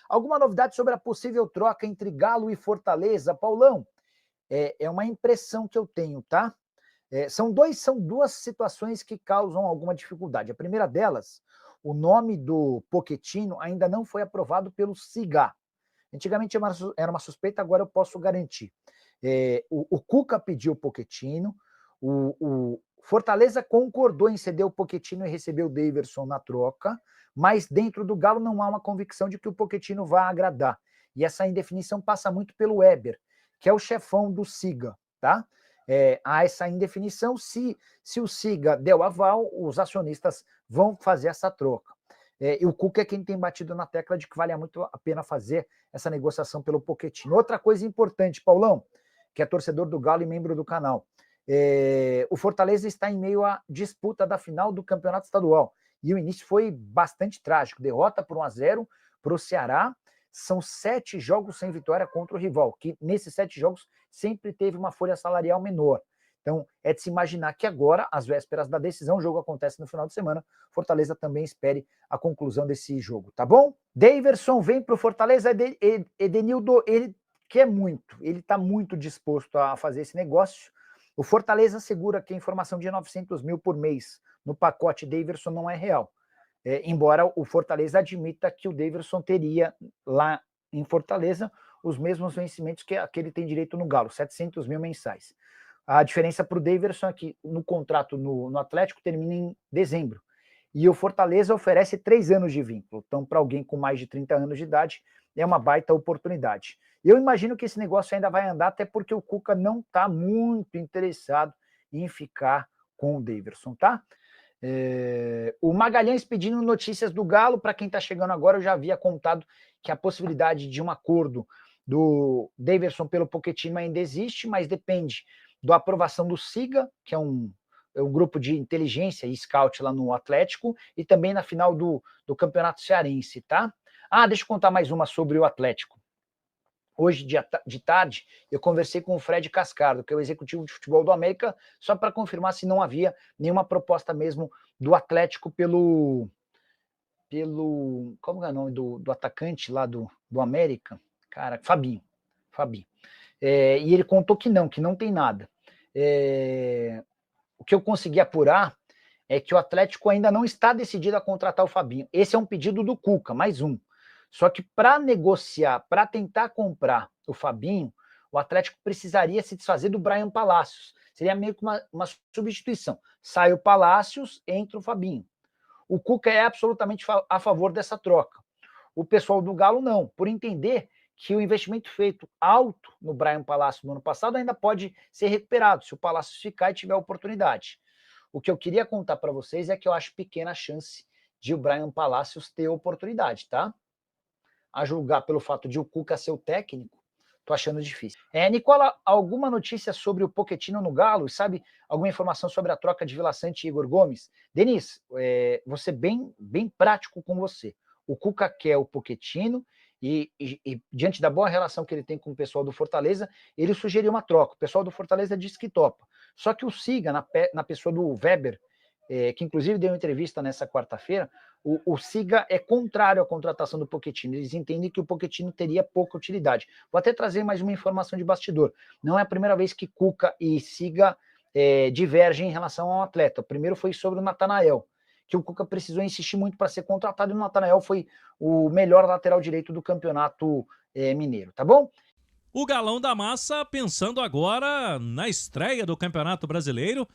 Alguma novidade sobre a possível troca entre Galo e Fortaleza, Paulão? É uma impressão que eu tenho, tá? São duas situações que causam alguma dificuldade. A primeira delas, o nome do Pochettino ainda não foi aprovado pelo SIGA. Antigamente era uma suspeita, agora eu posso garantir. O Cuca pediu o Pochettino, o Fortaleza concordou em ceder o Pochettino e receber o Daverson na troca, mas dentro do Galo não há uma convicção de que o Pochettino vai agradar. E essa indefinição passa muito pelo Weber, que é o chefão do SIGA, tá? Há essa indefinição, se o SIGA der o aval, os acionistas vão fazer essa troca. E o Cuca é quem tem batido na tecla de que vale muito a pena fazer essa negociação pelo Pochettino. Outra coisa importante, Paulão, que é torcedor do Galo e membro do canal, o Fortaleza está em meio à disputa da final do Campeonato Estadual. E o início foi bastante trágico. Derrota por 1-0 para o Ceará. São 7 jogos sem vitória contra o rival, que nesses 7 jogos sempre teve uma folha salarial menor. Então, é de se imaginar que agora, às vésperas da decisão, o jogo acontece no final de semana, Fortaleza também espere a conclusão desse jogo, tá bom? Daverson vem para o Fortaleza, Edenildo, ele quer muito, ele está muito disposto a fazer esse negócio. O Fortaleza assegura que a informação de 900 mil por mês no pacote Daverson não é real. Embora o Fortaleza admita que o Daverson teria lá em Fortaleza os mesmos vencimentos que ele tem direito no Galo, 700 mil mensais. A diferença para o Daverson é que no contrato no Atlético termina em dezembro. E o Fortaleza oferece 3 anos de vínculo. Então, para alguém com mais de 30 anos de idade, é uma baita oportunidade. Eu imagino que esse negócio ainda vai andar, até porque o Cuca não está muito interessado em ficar com o Daverson, tá? O Magalhães pedindo notícias do Galo. Para quem está chegando agora, eu já havia contado que a possibilidade de um acordo do Daverson pelo Pochettino ainda existe, mas depende da aprovação do SIGA, que é um grupo de inteligência e scout lá no Atlético, e também na final do Campeonato Cearense, tá? Deixa eu contar mais uma sobre o Atlético. Hoje, de tarde, eu conversei com o Fred Cascardo, que é o executivo de futebol do América, só para confirmar se não havia nenhuma proposta mesmo do Atlético pelo como é o nome do atacante lá do América? Cara, Fabinho. E ele contou que não tem nada. O que eu consegui apurar é que o Atlético ainda não está decidido a contratar o Fabinho. Esse é um pedido do Cuca, mais um. Só que para negociar, para tentar comprar o Fabinho, o Atlético precisaria se desfazer do Bryan Palacios. Seria meio que uma substituição. Sai o Palacios, entra o Fabinho. O Cuca é absolutamente a favor dessa troca. O pessoal do Galo não, por entender que o investimento feito alto no Bryan Palacios no ano passado ainda pode ser recuperado, se o Palacios ficar e tiver oportunidade. O que eu queria contar para vocês é que eu acho pequena a chance de o Bryan Palacios ter oportunidade, tá? A julgar pelo fato de o Cuca ser o técnico, tô achando difícil. Nicola, alguma notícia sobre o Pochettino no Galo? Sabe alguma informação sobre a troca de Vila Sante e Igor Gomes? Denis, vou ser bem prático com você. O Cuca quer o Pochettino e diante da boa relação que ele tem com o pessoal do Fortaleza, ele sugeriu uma troca. O pessoal do Fortaleza disse que topa. Só que o Siga, na pessoa do Weber, que inclusive deu uma entrevista nessa quarta-feira, o Siga é contrário à contratação do Pochettino. Eles entendem que o Pochettino teria pouca utilidade. Vou até trazer mais uma informação de bastidor. Não é a primeira vez que Cuca e Siga divergem em relação ao atleta. O primeiro foi sobre o Natanael, que o Cuca precisou insistir muito para ser contratado, e o Natanael foi o melhor lateral direito do campeonato mineiro, tá bom? O Galão da Massa pensando agora na estreia do Campeonato Brasileiro.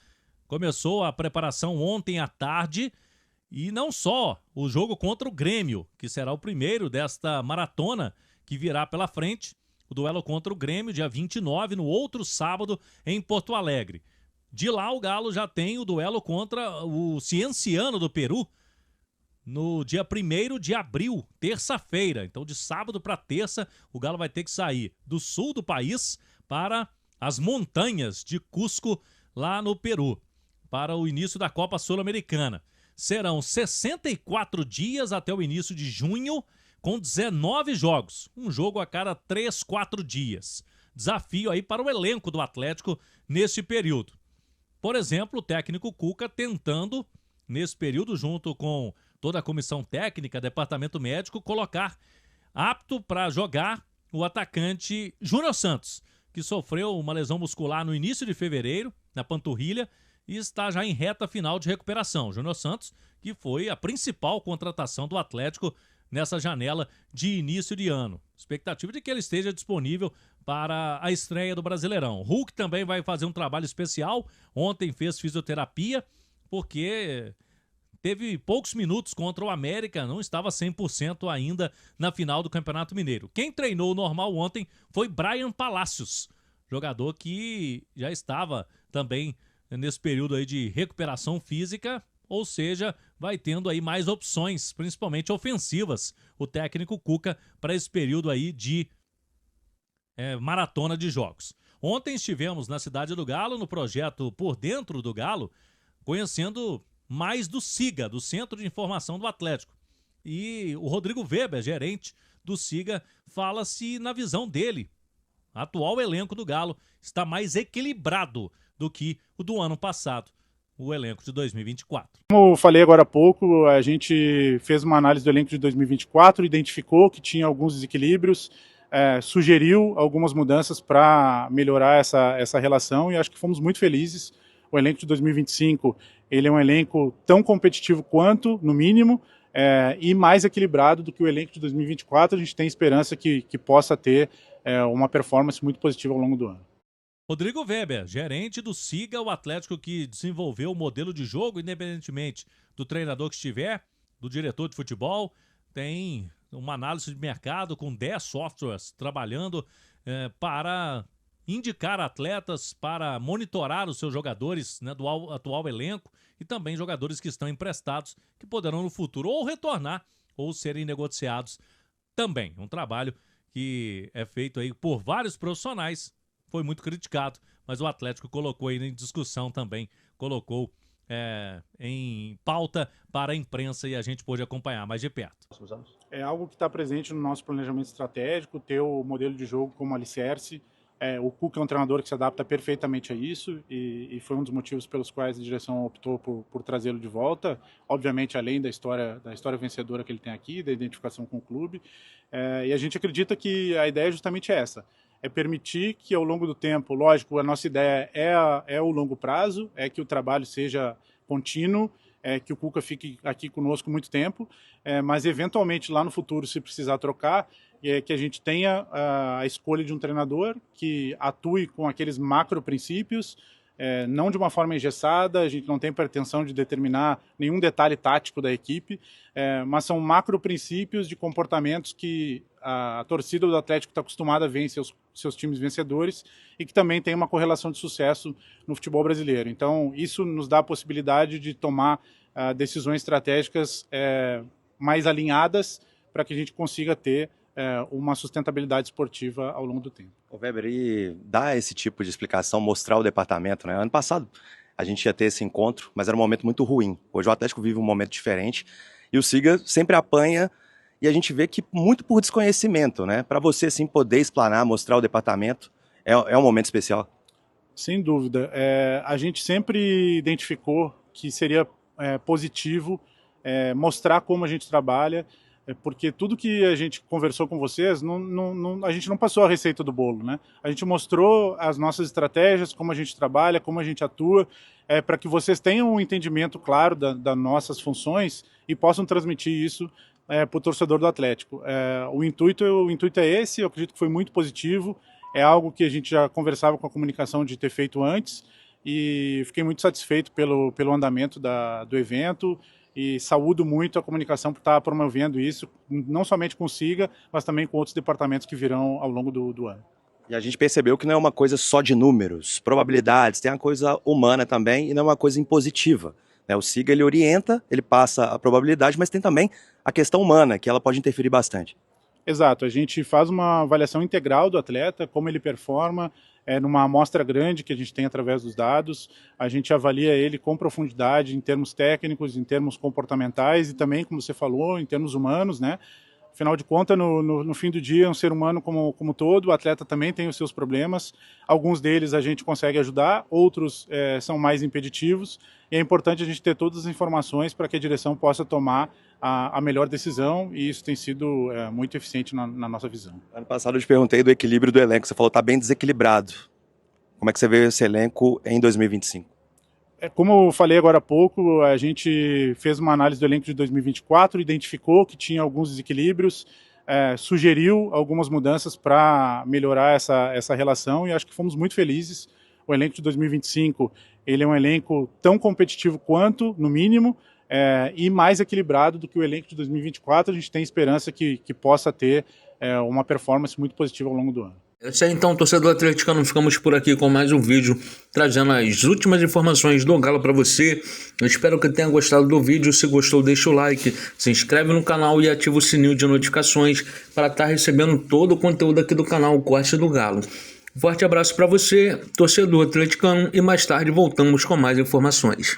Começou a preparação ontem à tarde e não só o jogo contra o Grêmio, que será o primeiro desta maratona que virá pela frente, o duelo contra o Grêmio, dia 29, no outro sábado, em Porto Alegre. De lá, o Galo já tem o duelo contra o Cienciano do Peru, no dia 1º de abril, terça-feira. Então, de sábado para terça, o Galo vai ter que sair do sul do país para as montanhas de Cusco, lá no Peru, para o início da Copa Sul-Americana. Serão 64 dias até o início de junho, com 19 jogos. Um jogo a cada 3, 4 dias. Desafio aí para o elenco do Atlético nesse período. Por exemplo, o técnico Cuca tentando, nesse período, junto com toda a comissão técnica, departamento médico, colocar apto para jogar o atacante Júnior Santos, que sofreu uma lesão muscular no início de fevereiro, na panturrilha, e está já em reta final de recuperação. Júnior Santos, que foi a principal contratação do Atlético nessa janela de início de ano. Expectativa de que ele esteja disponível para a estreia do Brasileirão. Hulk também vai fazer um trabalho especial. Ontem fez fisioterapia, porque teve poucos minutos contra o América, não estava 100% ainda na final do Campeonato Mineiro. Quem treinou normal ontem foi Brian Palacios, jogador que já estava também nesse período aí de recuperação física, ou seja, vai tendo aí mais opções, principalmente ofensivas, o técnico Cuca, para esse período aí de maratona de jogos. Ontem estivemos na Cidade do Galo, no projeto Por Dentro do Galo, conhecendo mais do SIGA, do Centro de Informação do Atlético. E o Rodrigo Weber, gerente do SIGA, fala se na visão dele, o atual elenco do Galo está mais equilibrado do que o do ano passado, o elenco de 2024. Como eu falei agora há pouco, a gente fez uma análise do elenco de 2024, identificou que tinha alguns desequilíbrios, sugeriu algumas mudanças para melhorar essa relação e acho que fomos muito felizes. O elenco de 2025 ele é um elenco tão competitivo quanto, no mínimo, e mais equilibrado do que o elenco de 2024. A gente tem esperança que possa ter uma performance muito positiva ao longo do ano. Rodrigo Weber, gerente do SIGA, o Atlético que desenvolveu o modelo de jogo, independentemente do treinador que estiver, do diretor de futebol, tem uma análise de mercado com 10 softwares trabalhando para indicar atletas, para monitorar os seus jogadores, né, do atual elenco e também jogadores que estão emprestados, que poderão no futuro ou retornar ou serem negociados também. Um trabalho que é feito aí por vários profissionais, foi muito criticado, mas o Atlético colocou aí em discussão também, colocou em pauta para a imprensa e a gente pôde acompanhar mais de perto. É algo que está presente no nosso planejamento estratégico, ter o modelo de jogo como alicerce. O Cuca é um treinador que se adapta perfeitamente a isso e foi um dos motivos pelos quais a direção optou por trazê-lo de volta, obviamente além da história vencedora que ele tem aqui, da identificação com o clube, e a gente acredita que a ideia é justamente essa, é permitir que ao longo do tempo, lógico, a nossa ideia é o longo prazo, é que o trabalho seja contínuo, que o Cuca fique aqui conosco muito tempo, mas eventualmente lá no futuro, se precisar trocar, que a gente tenha a escolha de um treinador que atue com aqueles macro princípios, não de uma forma engessada, a gente não tem pretensão de determinar nenhum detalhe tático da equipe, mas são macro princípios de comportamentos que a torcida do Atlético está acostumada a ver em seus times vencedores e que também tem uma correlação de sucesso no futebol brasileiro. Então, isso nos dá a possibilidade de tomar decisões estratégicas mais alinhadas para que a gente consiga ter uma sustentabilidade esportiva ao longo do tempo. O Weber, e dá esse tipo de explicação, mostrar o departamento, né? Ano passado a gente ia ter esse encontro, mas era um momento muito ruim. Hoje o Atlético vive um momento diferente e o SIGA sempre apanha e a gente vê que muito por desconhecimento, né? Para você assim poder explanar, mostrar o departamento, é um momento especial. Sem dúvida. A gente sempre identificou que seria positivo mostrar como a gente trabalha, porque tudo que a gente conversou com vocês, a gente não passou a receita do bolo, né? A gente mostrou as nossas estratégias, como a gente trabalha, como a gente atua, para que vocês tenham um entendimento claro das nossas funções e possam transmitir isso para o torcedor do Atlético. O intuito é esse, eu acredito que foi muito positivo, é algo que a gente já conversava com a comunicação de ter feito antes e fiquei muito satisfeito pelo andamento do evento. E saúdo muito a comunicação por estar promovendo isso, não somente com o SIGA, mas também com outros departamentos que virão ao longo do ano. E a gente percebeu que não é uma coisa só de números, probabilidades, tem uma coisa humana também e não é uma coisa impositiva. O SIGA ele orienta, ele passa a probabilidade, mas tem também a questão humana, que ela pode interferir bastante. Exato, a gente faz uma avaliação integral do atleta, como ele performa, numa amostra grande que a gente tem através dos dados, a gente avalia ele com profundidade em termos técnicos, em termos comportamentais e também, como você falou, em termos humanos, né? Afinal de contas, no fim do dia, é um ser humano como todo, o atleta também tem os seus problemas. Alguns deles a gente consegue ajudar, outros são mais impeditivos. E é importante a gente ter todas as informações para que a direção possa tomar a melhor decisão, e isso tem sido muito eficiente na nossa visão. Ano passado eu te perguntei do equilíbrio do elenco, você falou que está bem desequilibrado. Como é que você vê esse elenco em 2025? Como eu falei agora há pouco, a gente fez uma análise do elenco de 2024, identificou que tinha alguns desequilíbrios, sugeriu algumas mudanças para melhorar essa relação, e acho que fomos muito felizes. O elenco de 2025 ele é um elenco tão competitivo quanto, no mínimo, e mais equilibrado do que o elenco de 2024. A gente tem esperança que possa ter uma performance muito positiva ao longo do ano. É isso aí então, torcedor atleticano, ficamos por aqui com mais um vídeo, trazendo as últimas informações do Galo para você. Eu espero que tenha gostado do vídeo. Se gostou, deixa o like, se inscreve no canal e ativa o sininho de notificações para estar recebendo todo o conteúdo aqui do canal Corte do Galo. Forte abraço para você, torcedor atleticano, e mais tarde voltamos com mais informações.